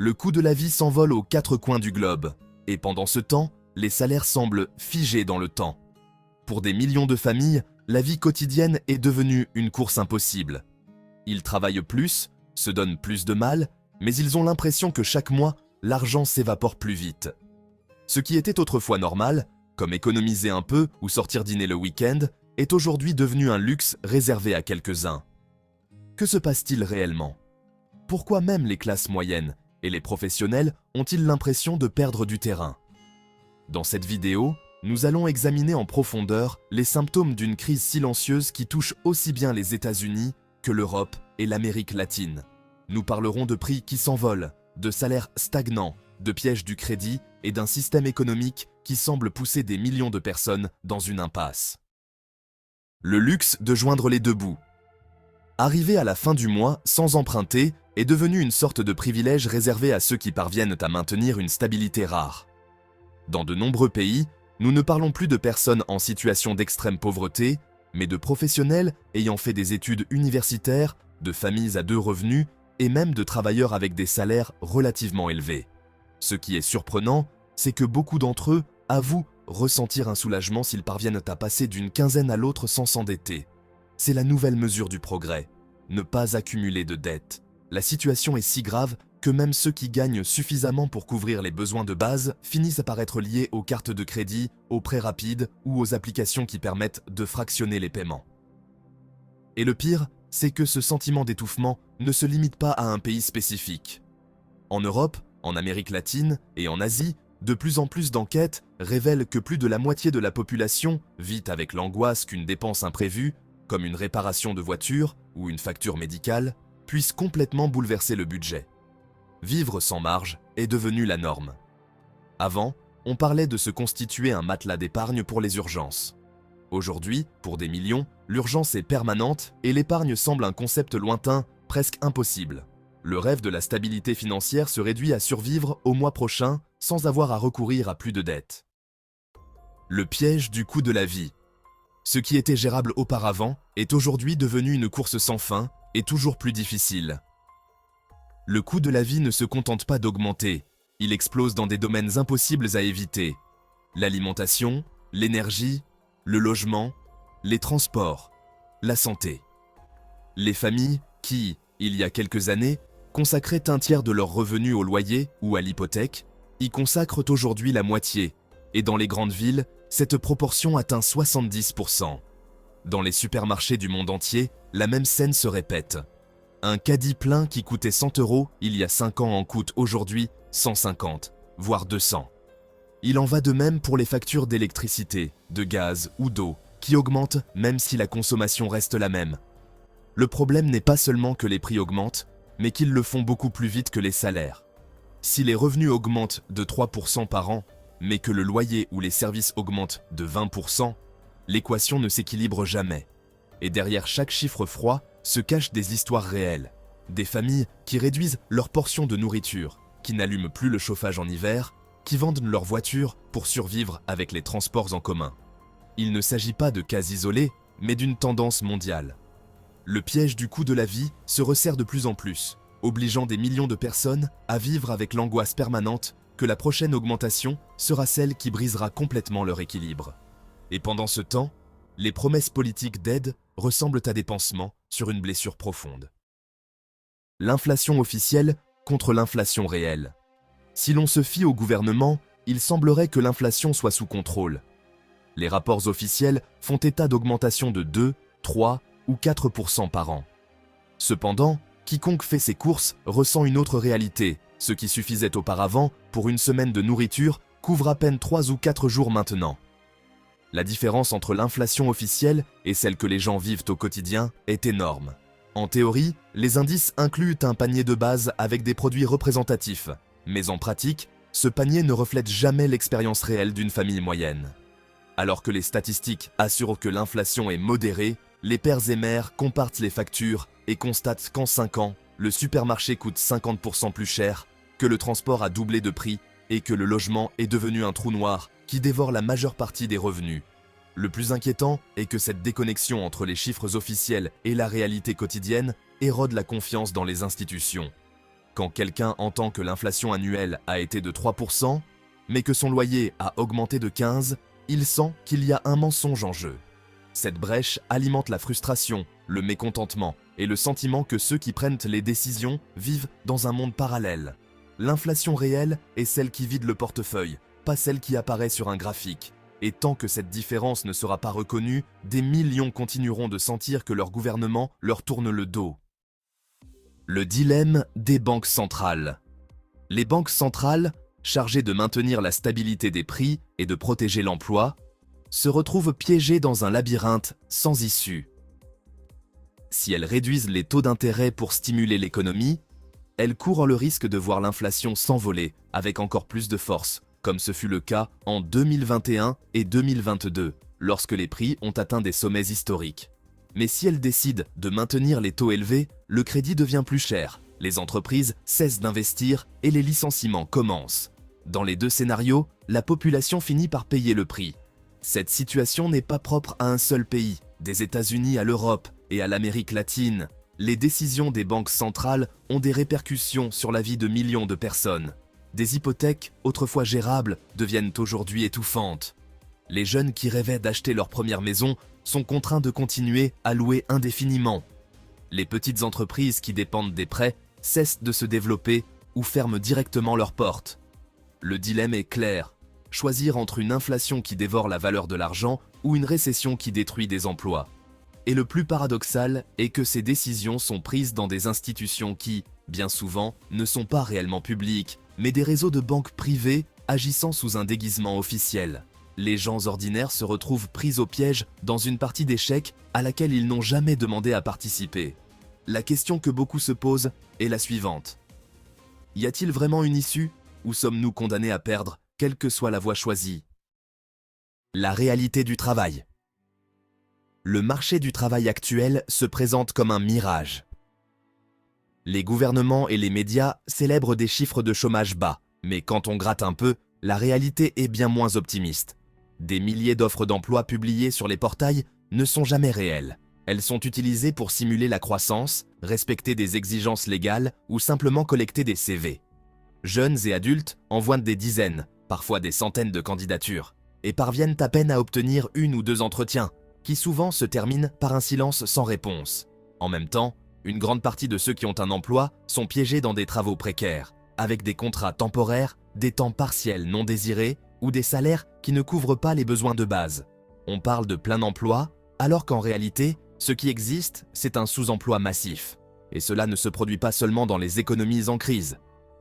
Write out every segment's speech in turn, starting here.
Le coût de la vie s'envole aux quatre coins du globe, et pendant ce temps, les salaires semblent figés dans le temps. Pour des millions de familles, la vie quotidienne est devenue une course impossible. Ils travaillent plus, se donnent plus de mal, mais ils ont l'impression que chaque mois, l'argent s'évapore plus vite. Ce qui était autrefois normal, comme économiser un peu ou sortir dîner le week-end, est aujourd'hui devenu un luxe réservé à quelques-uns. Que se passe-t-il réellement? Pourquoi même les classes moyennes et les professionnels ont-ils l'impression de perdre du terrain? Dans cette vidéo, nous allons examiner en profondeur les symptômes d'une crise silencieuse qui touche aussi bien les États-Unis que l'Europe et l'Amérique latine. Nous parlerons de prix qui s'envolent, de salaires stagnants, de pièges du crédit et d'un système économique qui semble pousser des millions de personnes dans une impasse. Le luxe de joindre les deux bouts. Arriver à la fin du mois sans emprunter est devenu une sorte de privilège réservé à ceux qui parviennent à maintenir une stabilité rare. Dans de nombreux pays, nous ne parlons plus de personnes en situation d'extrême pauvreté, mais de professionnels ayant fait des études universitaires, de familles à deux revenus et même de travailleurs avec des salaires relativement élevés. Ce qui est surprenant, c'est que beaucoup d'entre eux avouent ressentir un soulagement s'ils parviennent à passer d'une quinzaine à l'autre sans s'endetter. C'est la nouvelle mesure du progrès, ne pas accumuler de dettes. La situation est si grave que même ceux qui gagnent suffisamment pour couvrir les besoins de base finissent par être liés aux cartes de crédit, aux prêts rapides ou aux applications qui permettent de fractionner les paiements. Et le pire, c'est que ce sentiment d'étouffement ne se limite pas à un pays spécifique. En Europe, en Amérique latine et en Asie, de plus en plus d'enquêtes révèlent que plus de la moitié de la population vit avec l'angoisse qu'une dépense imprévue, comme une réparation de voiture ou une facture médicale, puisse complètement bouleverser le budget. Vivre sans marge est devenu la norme. Avant, on parlait de se constituer un matelas d'épargne pour les urgences. Aujourd'hui, pour des millions, l'urgence est permanente et l'épargne semble un concept lointain, presque impossible. Le rêve de la stabilité financière se réduit à survivre au mois prochain sans avoir à recourir à plus de dettes. Le piège du coût de la vie. Ce qui était gérable auparavant est aujourd'hui devenu une course sans fin et toujours plus difficile. Le coût de la vie ne se contente pas d'augmenter, il explose dans des domaines impossibles à éviter. L'alimentation, l'énergie, le logement, les transports, la santé. Les familles qui, il y a quelques années, consacraient un tiers de leurs revenus au loyer ou à l'hypothèque, y consacrent aujourd'hui la moitié, et dans les grandes villes, cette proportion atteint 70%. Dans les supermarchés du monde entier, la même scène se répète. Un caddie plein qui coûtait 100 € il y a 5 ans en coûte aujourd'hui 150, voire 200. Il en va de même pour les factures d'électricité, de gaz ou d'eau, qui augmentent même si la consommation reste la même. Le problème n'est pas seulement que les prix augmentent, mais qu'ils le font beaucoup plus vite que les salaires. Si les revenus augmentent de 3% par an, mais que le loyer ou les services augmentent de 20%, l'équation ne s'équilibre jamais. Et derrière chaque chiffre froid se cachent des histoires réelles. Des familles qui réduisent leur portion de nourriture, qui n'allument plus le chauffage en hiver, qui vendent leur voiture pour survivre avec les transports en commun. Il ne s'agit pas de cas isolés, mais d'une tendance mondiale. Le piège du coût de la vie se resserre de plus en plus, obligeant des millions de personnes à vivre avec l'angoisse permanente que la prochaine augmentation sera celle qui brisera complètement leur équilibre. Et pendant ce temps, les promesses politiques d'aide ressemblent à des pansements sur une blessure profonde. L'inflation officielle contre l'inflation réelle. Si l'on se fie au gouvernement, il semblerait que l'inflation soit sous contrôle. Les rapports officiels font état d'augmentation de 2, 3 ou 4% par an. Cependant, quiconque fait ses courses ressent une autre réalité. Ce qui suffisait auparavant pour une semaine de nourriture couvre à peine 3 ou 4 jours maintenant. La différence entre l'inflation officielle et celle que les gens vivent au quotidien est énorme. En théorie, les indices incluent un panier de base avec des produits représentatifs, mais en pratique, ce panier ne reflète jamais l'expérience réelle d'une famille moyenne. Alors que les statistiques assurent que l'inflation est modérée, les pères et mères comparent les factures et constatent qu'en 5 ans, le supermarché coûte 50% plus cher, que le transport a doublé de prix et que le logement est devenu un trou noir qui dévore la majeure partie des revenus. Le plus inquiétant est que cette déconnexion entre les chiffres officiels et la réalité quotidienne érode la confiance dans les institutions. Quand quelqu'un entend que l'inflation annuelle a été de 3%, mais que son loyer a augmenté de 15%, il sent qu'il y a un mensonge en jeu. Cette brèche alimente la frustration, le mécontentement et le sentiment que ceux qui prennent les décisions vivent dans un monde parallèle. L'inflation réelle est celle qui vide le portefeuille, pas celle qui apparaît sur un graphique. Et tant que cette différence ne sera pas reconnue, des millions continueront de sentir que leur gouvernement leur tourne le dos. Le dilemme des banques centrales. Les banques centrales, chargées de maintenir la stabilité des prix et de protéger l'emploi, se retrouvent piégées dans un labyrinthe sans issue. Si elles réduisent les taux d'intérêt pour stimuler l'économie, elles courent le risque de voir l'inflation s'envoler avec encore plus de force, comme ce fut le cas en 2021 et 2022, lorsque les prix ont atteint des sommets historiques. Mais si elles décident de maintenir les taux élevés, le crédit devient plus cher, les entreprises cessent d'investir et les licenciements commencent. Dans les deux scénarios, la population finit par payer le prix. Cette situation n'est pas propre à un seul pays, des États-Unis à l'Europe et à l'Amérique latine. Les décisions des banques centrales ont des répercussions sur la vie de millions de personnes. Des hypothèques, autrefois gérables, deviennent aujourd'hui étouffantes. Les jeunes qui rêvaient d'acheter leur première maison sont contraints de continuer à louer indéfiniment. Les petites entreprises qui dépendent des prêts cessent de se développer ou ferment directement leurs portes. Le dilemme est clair. Choisir entre une inflation qui dévore la valeur de l'argent ou une récession qui détruit des emplois. Et le plus paradoxal est que ces décisions sont prises dans des institutions qui, bien souvent, ne sont pas réellement publiques, mais des réseaux de banques privées agissant sous un déguisement officiel. Les gens ordinaires se retrouvent pris au piège dans une partie d'échecs à laquelle ils n'ont jamais demandé à participer. La question que beaucoup se posent est la suivante. Y a-t-il vraiment une issue, ou sommes-nous condamnés à perdre, quelle que soit la voie choisie? La réalité du travail. Le marché du travail actuel se présente comme un mirage. Les gouvernements et les médias célèbrent des chiffres de chômage bas, mais quand on gratte un peu, la réalité est bien moins optimiste. Des milliers d'offres d'emploi publiées sur les portails ne sont jamais réelles. Elles sont utilisées pour simuler la croissance, respecter des exigences légales ou simplement collecter des CV. Jeunes et adultes envoient des dizaines, parfois des centaines de candidatures, et parviennent à peine à obtenir 1 ou 2 entretiens, qui souvent se terminent par un silence sans réponse. En même temps, une grande partie de ceux qui ont un emploi sont piégés dans des travaux précaires, avec des contrats temporaires, des temps partiels non désirés ou des salaires qui ne couvrent pas les besoins de base. On parle de plein emploi, alors qu'en réalité, ce qui existe, c'est un sous-emploi massif. Et cela ne se produit pas seulement dans les économies en crise.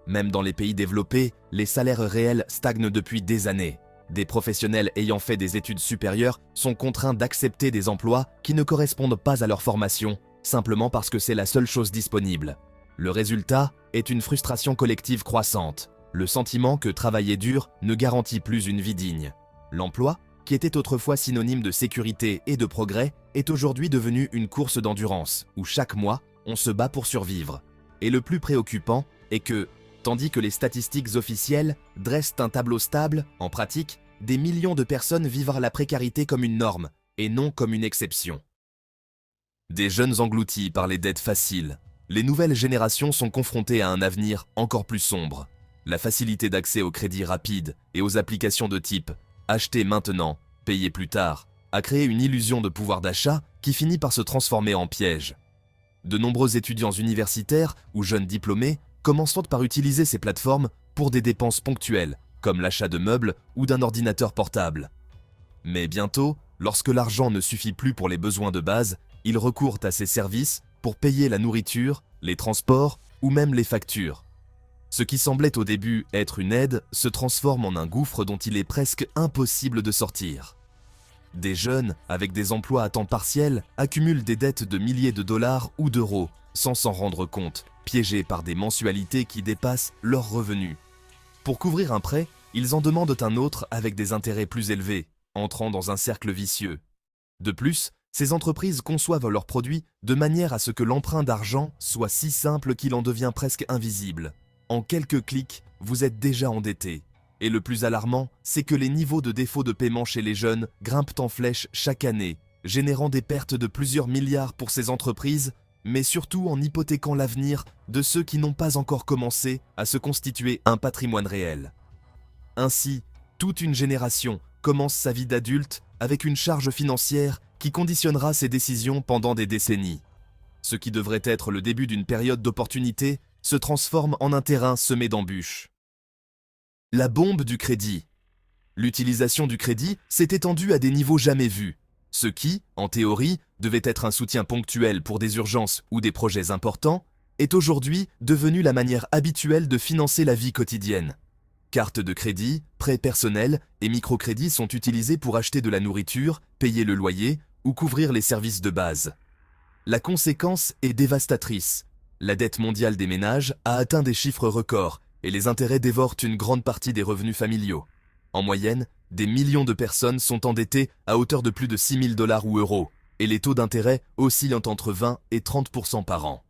Même dans les pays développés, les salaires réels stagnent depuis des années. Des professionnels ayant fait des études supérieures sont contraints d'accepter des emplois qui ne correspondent pas à leur formation, simplement parce que c'est la seule chose disponible. Le résultat est une frustration collective croissante, le sentiment que travailler dur ne garantit plus une vie digne. L'emploi, qui était autrefois synonyme de sécurité et de progrès, est aujourd'hui devenu une course d'endurance, où chaque mois, on se bat pour survivre. Et le plus préoccupant est que, tandis que les statistiques officielles dressent un tableau stable, en pratique, des millions de personnes vivent la précarité comme une norme, et non comme une exception. Des jeunes engloutis par les dettes faciles, les nouvelles générations sont confrontées à un avenir encore plus sombre. La facilité d'accès au crédit rapide et aux applications de type « acheter maintenant, payer plus tard » a créé une illusion de pouvoir d'achat qui finit par se transformer en piège. De nombreux étudiants universitaires ou jeunes diplômés commenceront par utiliser ces plateformes pour des dépenses ponctuelles, comme l'achat de meubles ou d'un ordinateur portable. Mais bientôt, lorsque l'argent ne suffit plus pour les besoins de base, ils recourent à ces services pour payer la nourriture, les transports ou même les factures. Ce qui semblait au début être une aide se transforme en un gouffre dont il est presque impossible de sortir. Des jeunes, avec des emplois à temps partiel, accumulent des dettes de milliers de dollars ou d'euros, sans s'en rendre compte, piégés par des mensualités qui dépassent leurs revenus. Pour couvrir un prêt, ils en demandent un autre avec des intérêts plus élevés, entrant dans un cercle vicieux. De plus, ces entreprises conçoivent leurs produits de manière à ce que l'emprunt d'argent soit si simple qu'il en devient presque invisible. En quelques clics, vous êtes déjà endetté. Et le plus alarmant, c'est que les niveaux de défaut de paiement chez les jeunes grimpent en flèche chaque année, générant des pertes de plusieurs milliards pour ces entreprises mais surtout en hypothéquant l'avenir de ceux qui n'ont pas encore commencé à se constituer un patrimoine réel. Ainsi, toute une génération commence sa vie d'adulte avec une charge financière qui conditionnera ses décisions pendant des décennies. Ce qui devrait être le début d'une période d'opportunité se transforme en un terrain semé d'embûches. La bombe du crédit. L'utilisation du crédit s'est étendue à des niveaux jamais vus, ce qui, en théorie, devait être un soutien ponctuel pour des urgences ou des projets importants, est aujourd'hui devenu la manière habituelle de financer la vie quotidienne. Cartes de crédit, prêts personnels et microcrédits sont utilisés pour acheter de la nourriture, payer le loyer ou couvrir les services de base. La conséquence est dévastatrice. La dette mondiale des ménages a atteint des chiffres records et les intérêts dévorent une grande partie des revenus familiaux. En moyenne, des millions de personnes sont endettées à hauteur de plus de 6 000 $ ou euros, et les taux d'intérêt oscillent entre 20 et 30% par an.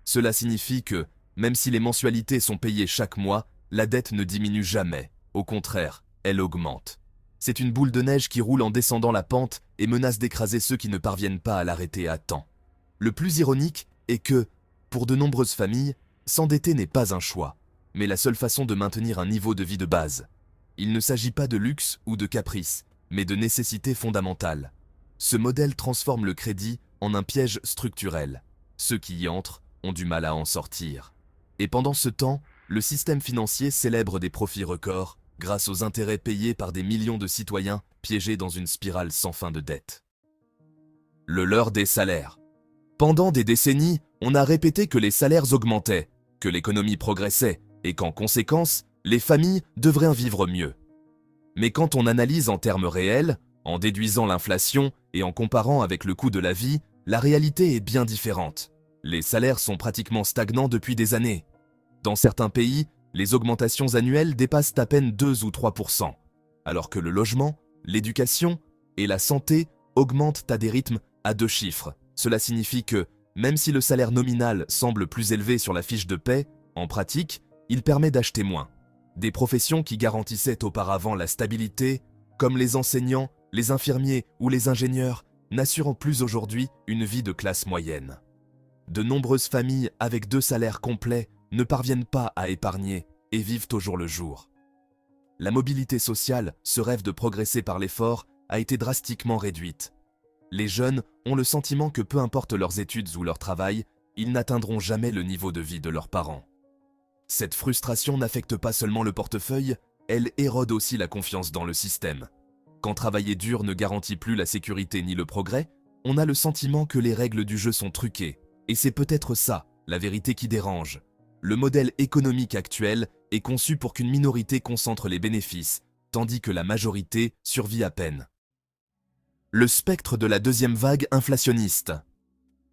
Cela signifie que, même si les mensualités sont payées chaque mois, la dette ne diminue jamais. Au contraire, elle augmente. C'est une boule de neige qui roule en descendant la pente et menace d'écraser ceux qui ne parviennent pas à l'arrêter à temps. Le plus ironique est que, pour de nombreuses familles, s'endetter n'est pas un choix, mais la seule façon de maintenir un niveau de vie de base. Il ne s'agit pas de luxe ou de caprice, mais de nécessité fondamentale. Ce modèle transforme le crédit en un piège structurel. Ceux qui y entrent ont du mal à en sortir. Et pendant ce temps, le système financier célèbre des profits records grâce aux intérêts payés par des millions de citoyens piégés dans une spirale sans fin de dette. Le leurre des salaires. Pendant des décennies, on a répété que les salaires augmentaient, que l'économie progressait et qu'en conséquence, les familles devraient en vivre mieux. Mais quand on analyse en termes réels, en déduisant l'inflation et en comparant avec le coût de la vie, la réalité est bien différente. Les salaires sont pratiquement stagnants depuis des années. Dans certains pays, les augmentations annuelles dépassent à peine 2 ou 3%, alors que le logement, l'éducation et la santé augmentent à des rythmes à 2 chiffres. Cela signifie que, même si le salaire nominal semble plus élevé sur la fiche de paie, en pratique, il permet d'acheter moins. Des professions qui garantissaient auparavant la stabilité, comme les enseignants, les infirmiers ou les ingénieurs, n'assurent plus aujourd'hui une vie de classe moyenne. De nombreuses familles avec 2 salaires complets ne parviennent pas à épargner et vivent au jour le jour. La mobilité sociale, ce rêve de progresser par l'effort, a été drastiquement réduite. Les jeunes ont le sentiment que peu importe leurs études ou leur travail, ils n'atteindront jamais le niveau de vie de leurs parents. Cette frustration n'affecte pas seulement le portefeuille, elle érode aussi la confiance dans le système. Quand travailler dur ne garantit plus la sécurité ni le progrès, on a le sentiment que les règles du jeu sont truquées. Et c'est peut-être ça, la vérité qui dérange. Le modèle économique actuel est conçu pour qu'une minorité concentre les bénéfices, tandis que la majorité survit à peine. Le spectre de la deuxième vague inflationniste.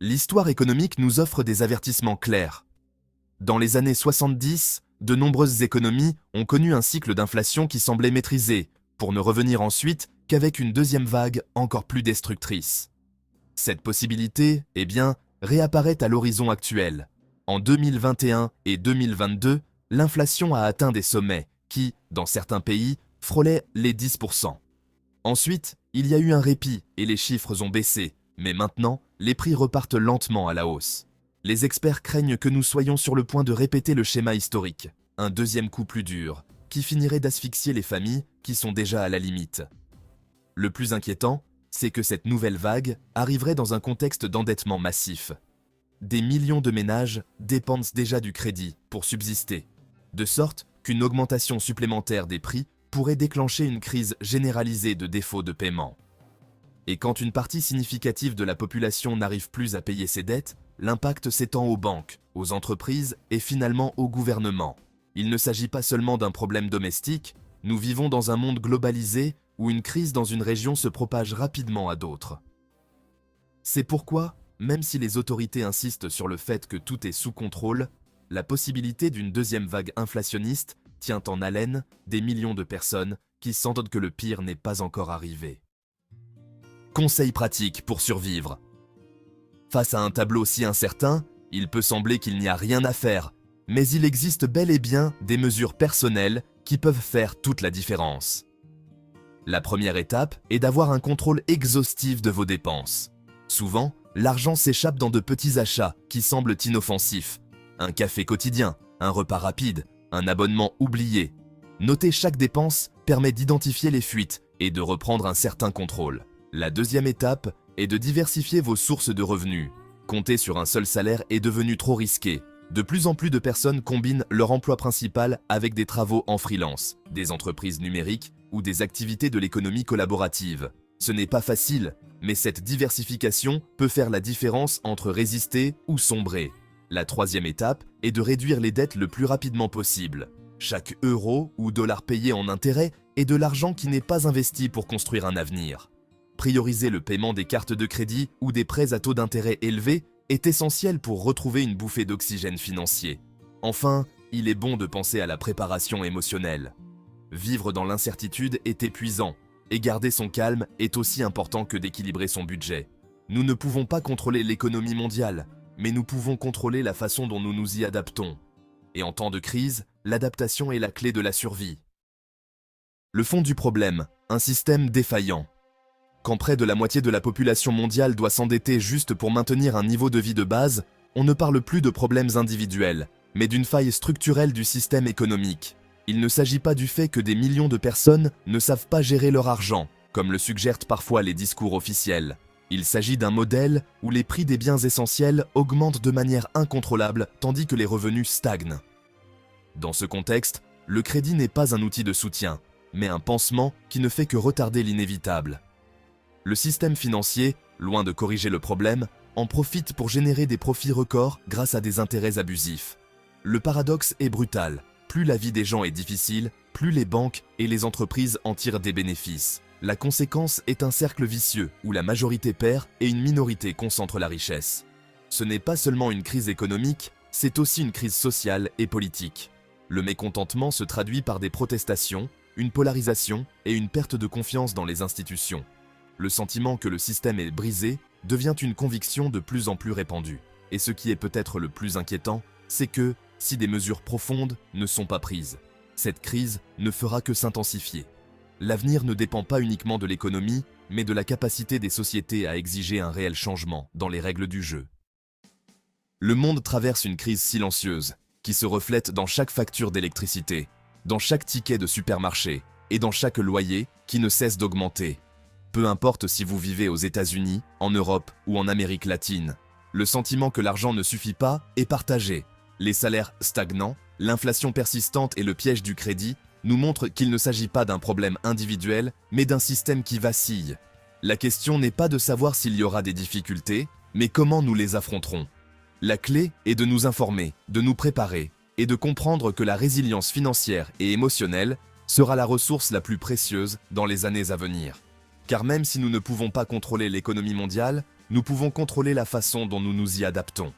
L'histoire économique nous offre des avertissements clairs. Dans les années 70, de nombreuses économies ont connu un cycle d'inflation qui semblait maîtrisé, pour ne revenir ensuite qu'avec une deuxième vague encore plus destructrice. Cette possibilité, réapparaît à l'horizon actuel. En 2021 et 2022, l'inflation a atteint des sommets qui, dans certains pays, frôlaient les 10%. Ensuite, il y a eu un répit et les chiffres ont baissé, mais maintenant, les prix repartent lentement à la hausse. Les experts craignent que nous soyons sur le point de répéter le schéma historique, un deuxième coup plus dur, qui finirait d'asphyxier les familles qui sont déjà à la limite. Le plus inquiétant, c'est que cette nouvelle vague arriverait dans un contexte d'endettement massif. Des millions de ménages dépendent déjà du crédit pour subsister, de sorte qu'une augmentation supplémentaire des prix pourrait déclencher une crise généralisée de défaut de paiement. Et quand une partie significative de la population n'arrive plus à payer ses dettes, l'impact s'étend aux banques, aux entreprises et finalement au gouvernement. Il ne s'agit pas seulement d'un problème domestique, nous vivons dans un monde globalisé où une crise dans une région se propage rapidement à d'autres. C'est pourquoi, même si les autorités insistent sur le fait que tout est sous contrôle, la possibilité d'une deuxième vague inflationniste tient en haleine des millions de personnes qui sentent que le pire n'est pas encore arrivé. Conseils pratiques pour survivre. Face à un tableau si incertain, il peut sembler qu'il n'y a rien à faire, mais il existe bel et bien des mesures personnelles qui peuvent faire toute la différence. La première étape est d'avoir un contrôle exhaustif de vos dépenses. Souvent, L'argent s'échappe dans de petits achats qui semblent inoffensifs. Un café quotidien, un repas rapide, un abonnement oublié. Noter chaque dépense permet d'identifier les fuites et de reprendre un certain contrôle. La deuxième étape est de diversifier vos sources de revenus. Compter sur un seul salaire est devenu trop risqué. De plus en plus de personnes combinent leur emploi principal avec des travaux en freelance, des entreprises numériques ou des activités de l'économie collaborative. Ce n'est pas facile, mais cette diversification peut faire la différence entre résister ou sombrer. La troisième étape est de réduire les dettes le plus rapidement possible. Chaque euro ou dollar payé en intérêt est de l'argent qui n'est pas investi pour construire un avenir. Prioriser le paiement des cartes de crédit ou des prêts à taux d'intérêt élevés est essentiel pour retrouver une bouffée d'oxygène financier. Enfin, il est bon de penser à la préparation émotionnelle. Vivre dans l'incertitude est épuisant, et garder son calme est aussi important que d'équilibrer son budget. Nous ne pouvons pas contrôler l'économie mondiale, mais nous pouvons contrôler la façon dont nous nous y adaptons. Et en temps de crise, l'adaptation est la clé de la survie. Le fond du problème, un système défaillant. Quand près de la moitié de la population mondiale doit s'endetter juste pour maintenir un niveau de vie de base, on ne parle plus de problèmes individuels, mais d'une faille structurelle du système économique. Il ne s'agit pas du fait que des millions de personnes ne savent pas gérer leur argent, comme le suggèrent parfois les discours officiels. Il s'agit d'un modèle où les prix des biens essentiels augmentent de manière incontrôlable tandis que les revenus stagnent. Dans ce contexte, le crédit n'est pas un outil de soutien, mais un pansement qui ne fait que retarder l'inévitable. Le système financier, loin de corriger le problème, en profite pour générer des profits records grâce à des intérêts abusifs. Le paradoxe est brutal. Plus la vie des gens est difficile, plus les banques et les entreprises en tirent des bénéfices. La conséquence est un cercle vicieux où la majorité perd et une minorité concentre la richesse. Ce n'est pas seulement une crise économique, c'est aussi une crise sociale et politique. Le mécontentement se traduit par des protestations, une polarisation et une perte de confiance dans les institutions. Le sentiment que le système est brisé devient une conviction de plus en plus répandue. Et ce qui est peut-être le plus inquiétant, c'est que, si des mesures profondes ne sont pas prises, cette crise ne fera que s'intensifier. L'avenir ne dépend pas uniquement de l'économie, mais de la capacité des sociétés à exiger un réel changement dans les règles du jeu. Le monde traverse une crise silencieuse, qui se reflète dans chaque facture d'électricité, dans chaque ticket de supermarché et dans chaque loyer qui ne cesse d'augmenter. Peu importe si vous vivez aux États-Unis, en Europe ou en Amérique latine, le sentiment que l'argent ne suffit pas est partagé. Les salaires stagnants, l'inflation persistante et le piège du crédit nous montrent qu'il ne s'agit pas d'un problème individuel, mais d'un système qui vacille. La question n'est pas de savoir s'il y aura des difficultés, mais comment nous les affronterons. La clé est de nous informer, de nous préparer et de comprendre que la résilience financière et émotionnelle sera la ressource la plus précieuse dans les années à venir. Car même si nous ne pouvons pas contrôler l'économie mondiale, nous pouvons contrôler la façon dont nous nous y adaptons.